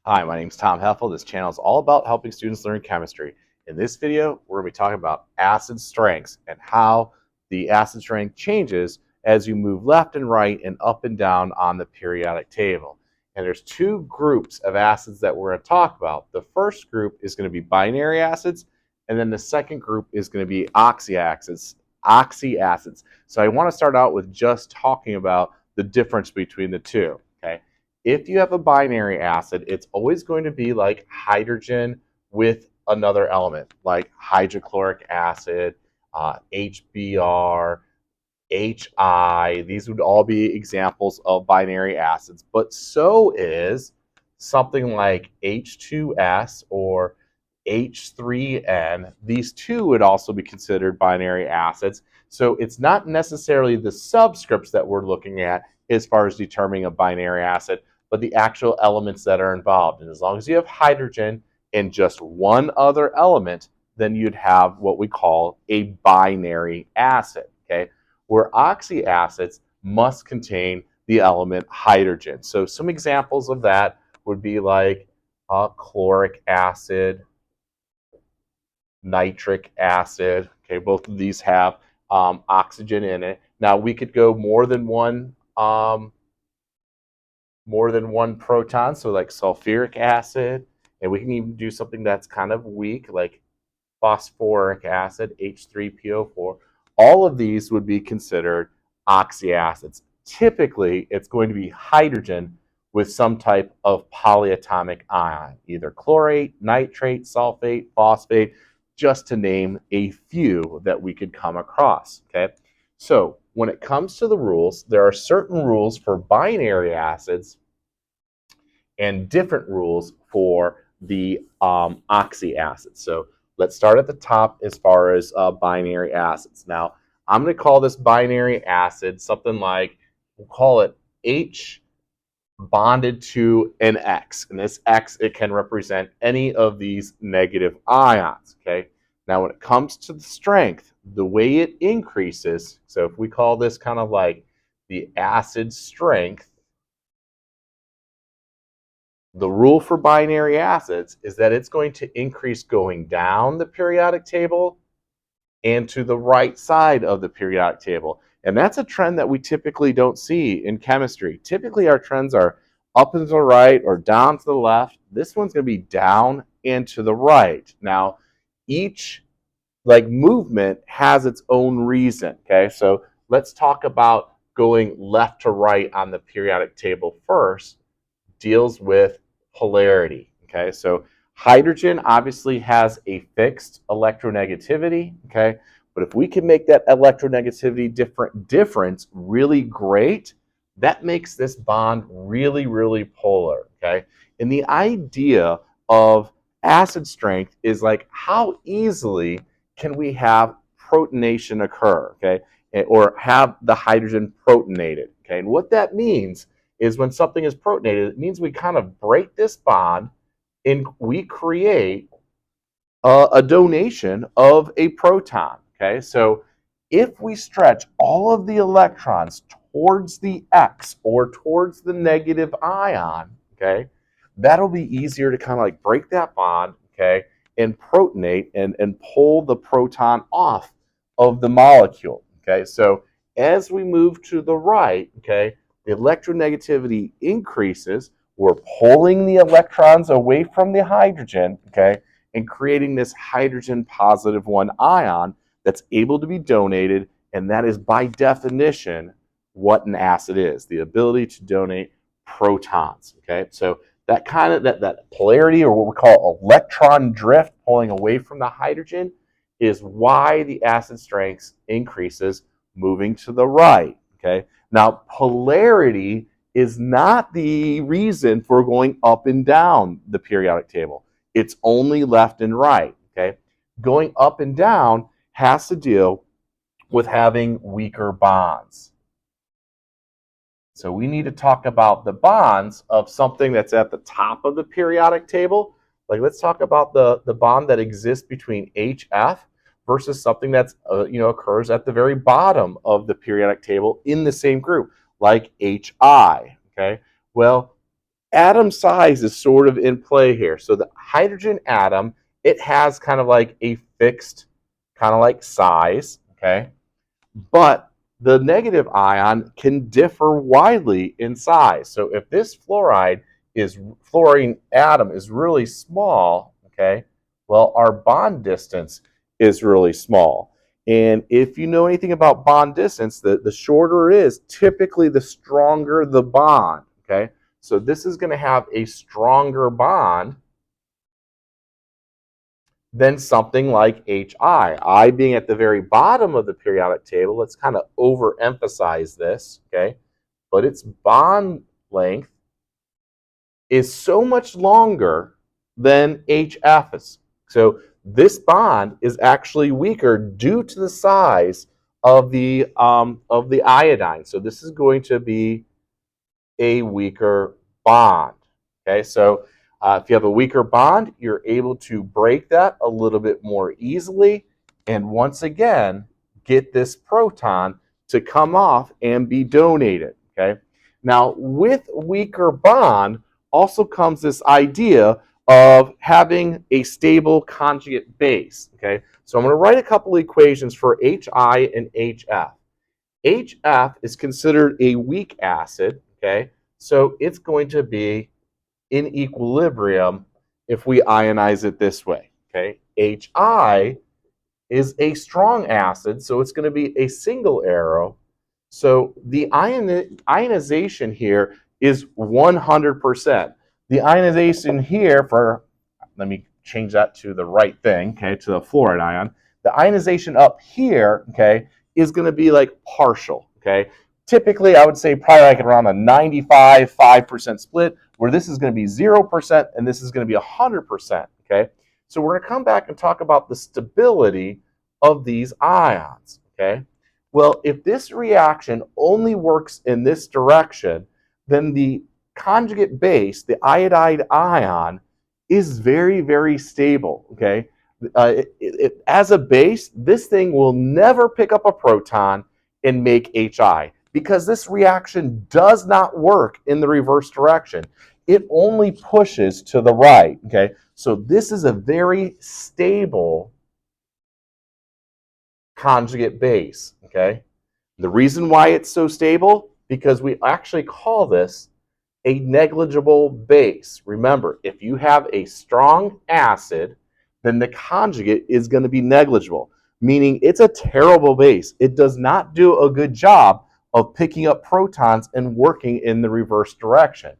Hi, my name is Tom Heffel. This channel is all about helping students learn chemistry. In this video, we're going to be talking about acid strengths and how the acid strength changes as you move left and right and up and down on the periodic table. And there's two groups of acids that we're going to talk about. The first group is going to be binary acids, and then the second group is going to be oxyacids. So I want to start out with just talking about the difference between the two. Okay. If you have a binary acid, it's always going to be like hydrogen with another element, like hydrochloric acid, HBr, HI. These would all be examples of binary acids, but so is something like H2S or H3N. These two would also be considered binary acids. So it's not necessarily the subscripts that we're looking at as far as determining a binary acid, but the actual elements that are involved. And as long as you have hydrogen and just one other element, then you'd have what we call a binary acid, okay? Where oxyacids must contain the element hydrogen. So some examples of that would be like chloric acid, nitric acid. Okay, both of these have oxygen in it. Now we could go more than one proton, so like sulfuric acid, and we can even do something that's kind of weak, like phosphoric acid, H3PO4. All of these would be considered oxyacids. Typically, it's going to be hydrogen with some type of polyatomic ion, either chlorate, nitrate, sulfate, phosphate, just to name a few that we could come across. Okay, so when it comes to the rules, there are certain rules for binary acids and different rules for the oxyacids. So let's start at the top as far as binary acids. Now, I'm going to call this binary acid something like, we'll call it H bonded to an X. And this X, it can represent any of these negative ions, okay? Now, when it comes to the strength, the way it increases, so if we call this kind of like the acid strength, the rule for binary acids is that it's going to increase going down the periodic table and to the right side of the periodic table. And that's a trend that we typically don't see in chemistry. Typically, our trends are up and to the right or down to the left. This one's going to be down and to the right. Now, each movement has its own reason. Okay, so let's talk about going left to right on the periodic table first. Deals with polarity. Okay, so hydrogen obviously has a fixed electronegativity. Okay, but if we can make that electronegativity difference really great, that makes this bond really, really polar. Okay, and the idea of acid strength is like how easily can we have protonation occur? Okay, or have the hydrogen protonated. Okay, and what that means is when something is protonated, it means we kind of break this bond and we create a donation of a proton. Okay, so if we stretch all of the electrons towards the X or towards the negative ion, okay, that'll be easier to kind of like break that bond, okay, and protonate and pull the proton off of the molecule. Okay, so as we move to the right, okay, the electronegativity increases. We're pulling the electrons away from the hydrogen, okay, and creating this hydrogen positive one ion that's able to be donated, and that is by definition what an acid is, the ability to donate protons. Okay, so that kind of that polarity, or what we call electron drift, pulling away from the hydrogen, is why the acid strength increases moving to the right. Okay, now polarity is not the reason for going up and down the periodic table. It's only left and right. Okay, going up and down has to deal with having weaker bonds. So we need to talk about the bonds of something that's at the top of the periodic table. Like let's talk about the bond that exists between HF versus something that's occurs at the very bottom of the periodic table in the same group, like HI. Okay, well, atom size is sort of in play here. So the hydrogen atom, it has kind of like a fixed kind of like size, okay? But the negative ion can differ widely in size. So if this fluorine atom is really small, okay, well, our bond distance is really small. And if you know anything about bond distance, the shorter it is, typically the stronger the bond, okay? So this is going to have a stronger bond than something like HI. I being at the very bottom of the periodic table, let's kind of overemphasize this, okay? But its bond length is so much longer than HF is. So this bond is actually weaker due to the size of the iodine. So this is going to be a weaker bond. Okay, so if you have a weaker bond, you're able to break that a little bit more easily, and once again, get this proton to come off and be donated. Okay, now with weaker bond also comes this idea of having a stable conjugate base. Okay, so I'm going to write a couple equations for HI and HF. HF is considered a weak acid, okay? So it's going to be in equilibrium if we ionize it this way, okay? HI is a strong acid, so it's going to be a single arrow. So the ionization here is 100%. The ionization here for, let me change that to the right thing, okay, to the fluoride ion. The ionization up here, okay, is going to be like partial, okay? Typically, I would say probably like around a 95-5% split, where this is going to be 0% and this is going to be 100%, okay? So we're going to come back and talk about the stability of these ions, okay? Well, if this reaction only works in this direction, then the conjugate base, the iodide ion, is very, very stable, okay? As a base, this thing will never pick up a proton and make HI because this reaction does not work in the reverse direction. It only pushes to the right, okay? So this is a very stable conjugate base, okay? The reason why it's so stable, because we actually call this a negligible base. Remember, if you have a strong acid, then the conjugate is going to be negligible, meaning it's a terrible base. It does not do a good job of picking up protons and working in the reverse direction.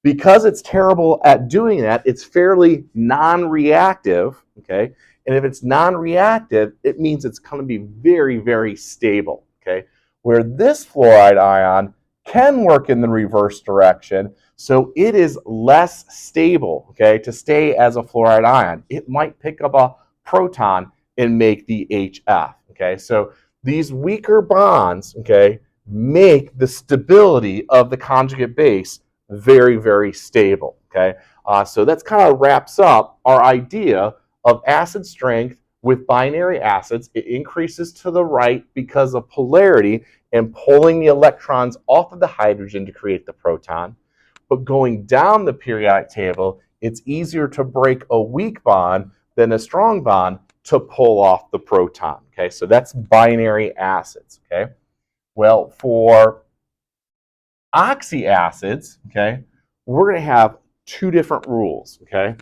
Because it's terrible at doing that, it's fairly non-reactive, okay? And if it's non-reactive, it means it's going to be very, very stable, okay? Where this fluoride ion can work in the reverse direction, so it is less stable, okay, to stay as a fluoride ion. It might pick up a proton and make the HF, okay? So these weaker bonds, okay, make the stability of the conjugate base very, very stable, okay? So that's kind of wraps up our idea of acid strength with binary acids. It increases to the right because of polarity and pulling the electrons off of the hydrogen to create the proton. But going down the periodic table, it's easier to break a weak bond than a strong bond to pull off the proton, okay? So that's binary acids, okay? Well, for oxyacids, okay, we're going to have two different rules, okay?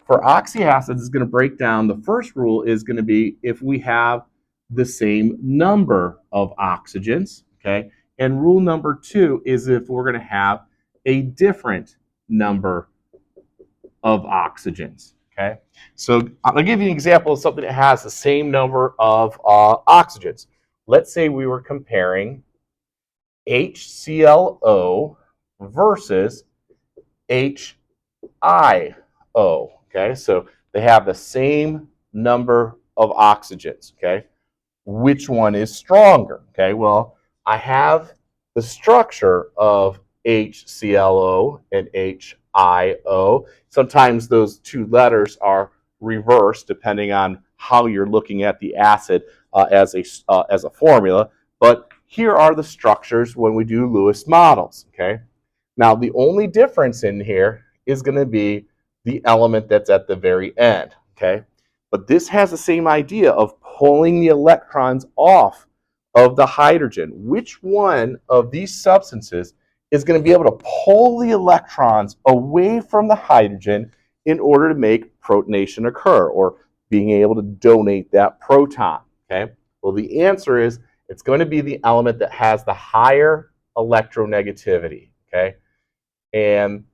For oxyacids, it's going to break down. The first rule is going to be if we have the same number of oxygens, okay? And rule number two is if we're going to have a different number of oxygens, okay? So I'll give you an example of something that has the same number of oxygens. Let's say we were comparing HClO versus HIO. Okay, so they have the same number of oxygens. Okay, which one is stronger? Okay, well, I have the structure of HClO and HIO. Sometimes those two letters are reversed depending on how you're looking at the acid as a formula. But here are the structures when we do Lewis models. Okay, Now, the only difference in here is going to be the element that's at the very end, okay? But this has the same idea of pulling the electrons off of the hydrogen. Which one of these substances is going to be able to pull the electrons away from the hydrogen in order to make protonation occur, or being able to donate that proton, okay? Well, the answer is it's going to be the element that has the higher electronegativity, okay? And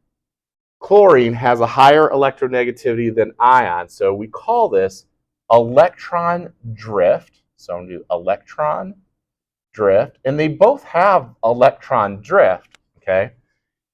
chlorine has a higher electronegativity than ion, so we call this electron drift. So I'm going to do electron drift, and they both have electron drift, okay?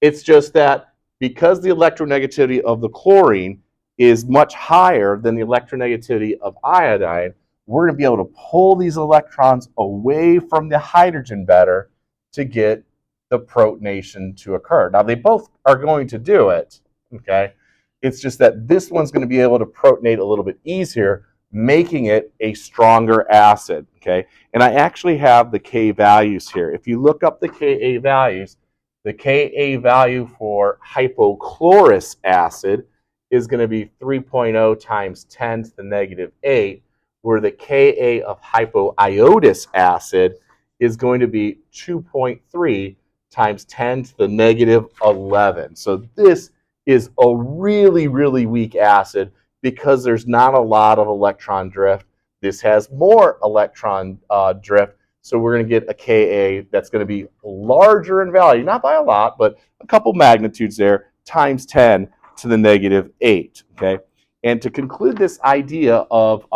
It's just that because the electronegativity of the chlorine is much higher than the electronegativity of iodine, we're going to be able to pull these electrons away from the hydrogen better to get the protonation to occur. Now, they both are going to do it, okay? It's just that this one's going to be able to protonate a little bit easier, making it a stronger acid, okay? And I actually have the K values here. If you look up the Ka values, the Ka value for hypochlorous acid is going to be 3.0 times 10 to the negative 8, where the Ka of hypoiodous acid is going to be 2.3 times 10 to the negative 11. So this is a really, really weak acid because there's not a lot of electron drift. This has more electron drift, so we're going to get a Ka that's going to be larger in value, not by a lot, but a couple magnitudes there, times 10 to the negative 8, okay? And to conclude this idea of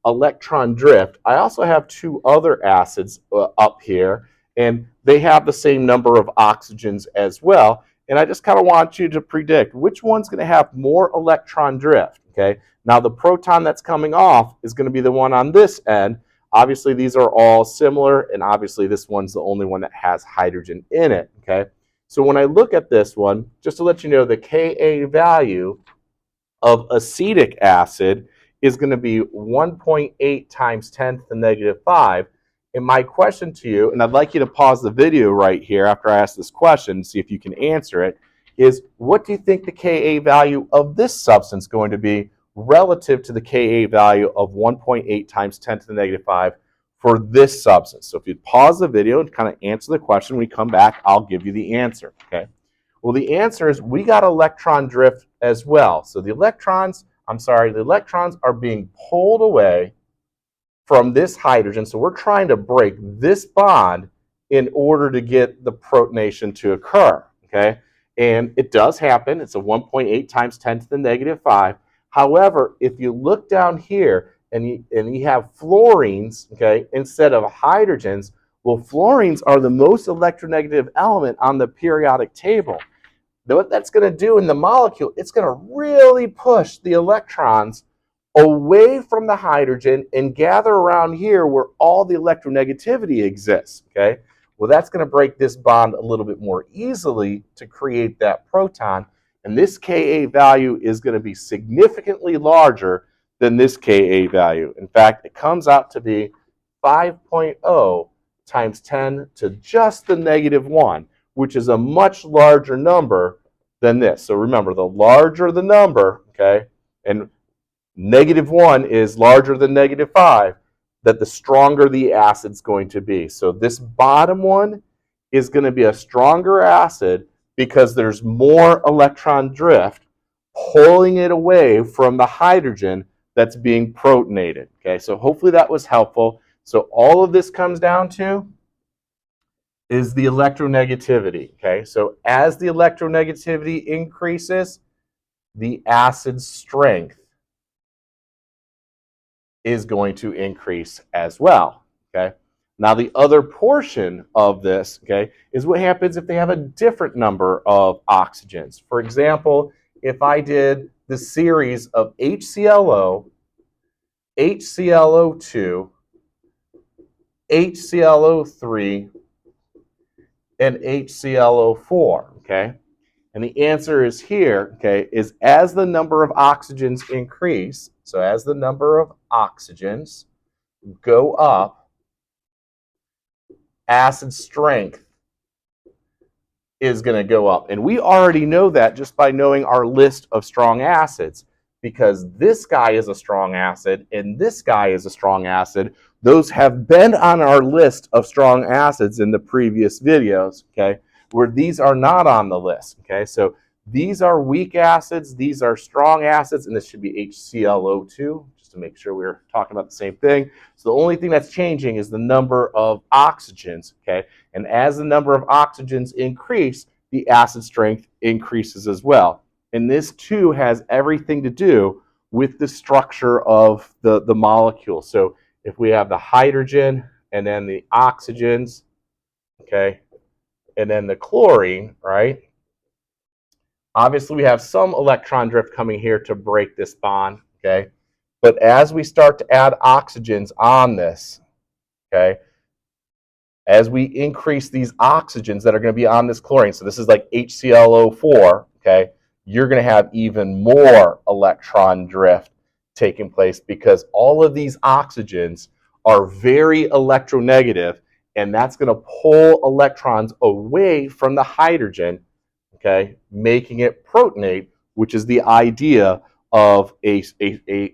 electron drift, I also have two other acids up here, and they have the same number of oxygens as well. And I just kind of want you to predict which one's going to have more electron drift, okay? Now, the proton that's coming off is going to be the one on this end. Obviously, these are all similar, and obviously this one's the only one that has hydrogen in it, okay? So when I look at this one, just to let you know, the Ka value of acetic acid is going to be 1.8 times 10 to the negative 5. And my question to you, and I'd like you to pause the video right here after I ask this question, see if you can answer it, is what do you think the Ka value of this substance is going to be relative to the Ka value of 1.8 times 10 to the negative 5 for this substance? So if you pause the video and kind of answer the question, when we come back, I'll give you the answer, okay? Well, the answer is we got electron drift as well. So the electrons are being pulled away from this hydrogen. So we're trying to break this bond in order to get the protonation to occur, okay? And it does happen. It's a 1.8 times 10 to the negative 5. However, if you look down here and you have fluorines, okay, instead of hydrogens, well, fluorines are the most electronegative element on the periodic table. What that's going to do in the molecule, it's going to really push the electrons away from the hydrogen and gather around here where all the electronegativity exists, okay? Well, that's going to break this bond a little bit more easily to create that proton, and this Ka value is going to be significantly larger than this Ka value. In fact, it comes out to be 5.0 times 10 to just the negative 1, which is a much larger number than this. So remember, the larger the number, okay, and negative 1 is larger than negative 5, that the stronger the acid's going to be. So this bottom one is going to be a stronger acid because there's more electron drift pulling it away from the hydrogen that's being protonated. Okay, so hopefully that was helpful. So all of this comes down to is the electronegativity. Okay, so as the electronegativity increases, the acid's strength is going to increase as well. Okay, now the other portion of this, okay, is what happens if they have a different number of oxygens. For example, if I did the series of HClO, HClO2, HClO3, and HClO4, okay? And the answer is here, okay, is as the number of oxygens increase, so as the number of oxygens go up, acid strength is going to go up. And we already know that just by knowing our list of strong acids, because this guy is a strong acid and this guy is a strong acid. Those have been on our list of strong acids in the previous videos, okay, where these are not on the list, okay? So these are weak acids, these are strong acids, and this should be HClO2, just to make sure we're talking about the same thing. So the only thing that's changing is the number of oxygens, okay? And as the number of oxygens increase, the acid strength increases as well. And this too has everything to do with the structure of the molecule. So if we have the hydrogen and then the oxygens, okay, and then the chlorine, right? Obviously, we have some electron drift coming here to break this bond, okay? But as we start to add oxygens on this, okay, as we increase these oxygens that are going to be on this chlorine, so this is like HClO4, okay, you're going to have even more electron drift taking place because all of these oxygens are very electronegative, and that's going to pull electrons away from the hydrogen, okay, making it protonate, which is the idea of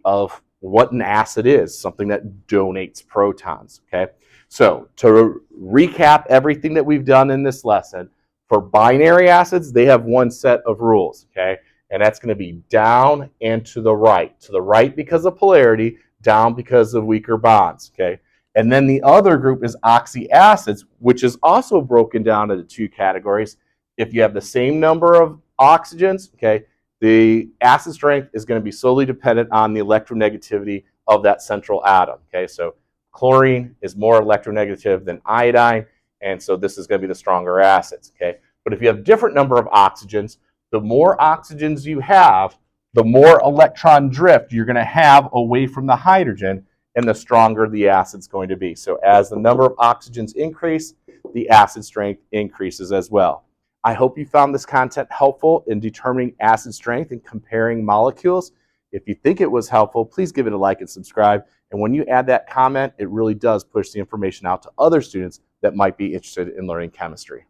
of what an acid is, something that donates protons, okay? So to recap everything that we've done in this lesson, for binary acids, they have one set of rules, okay? And that's going to be down and to the right. To the right because of polarity, down because of weaker bonds, okay? And then the other group is oxyacids, which is also broken down into two categories. If you have the same number of oxygens, okay, the acid strength is going to be solely dependent on the electronegativity of that central atom, okay? So chlorine is more electronegative than iodine, and so this is going to be the stronger acids, okay? But if you have different number of oxygens, the more oxygens you have, the more electron drift you're going to have away from the hydrogen, and the stronger the acid's going to be. So as the number of oxygens increase, the acid strength increases as well. I hope you found this content helpful in determining acid strength and comparing molecules. If you think it was helpful, please give it a like and subscribe. And when you add that comment, it really does push the information out to other students that might be interested in learning chemistry.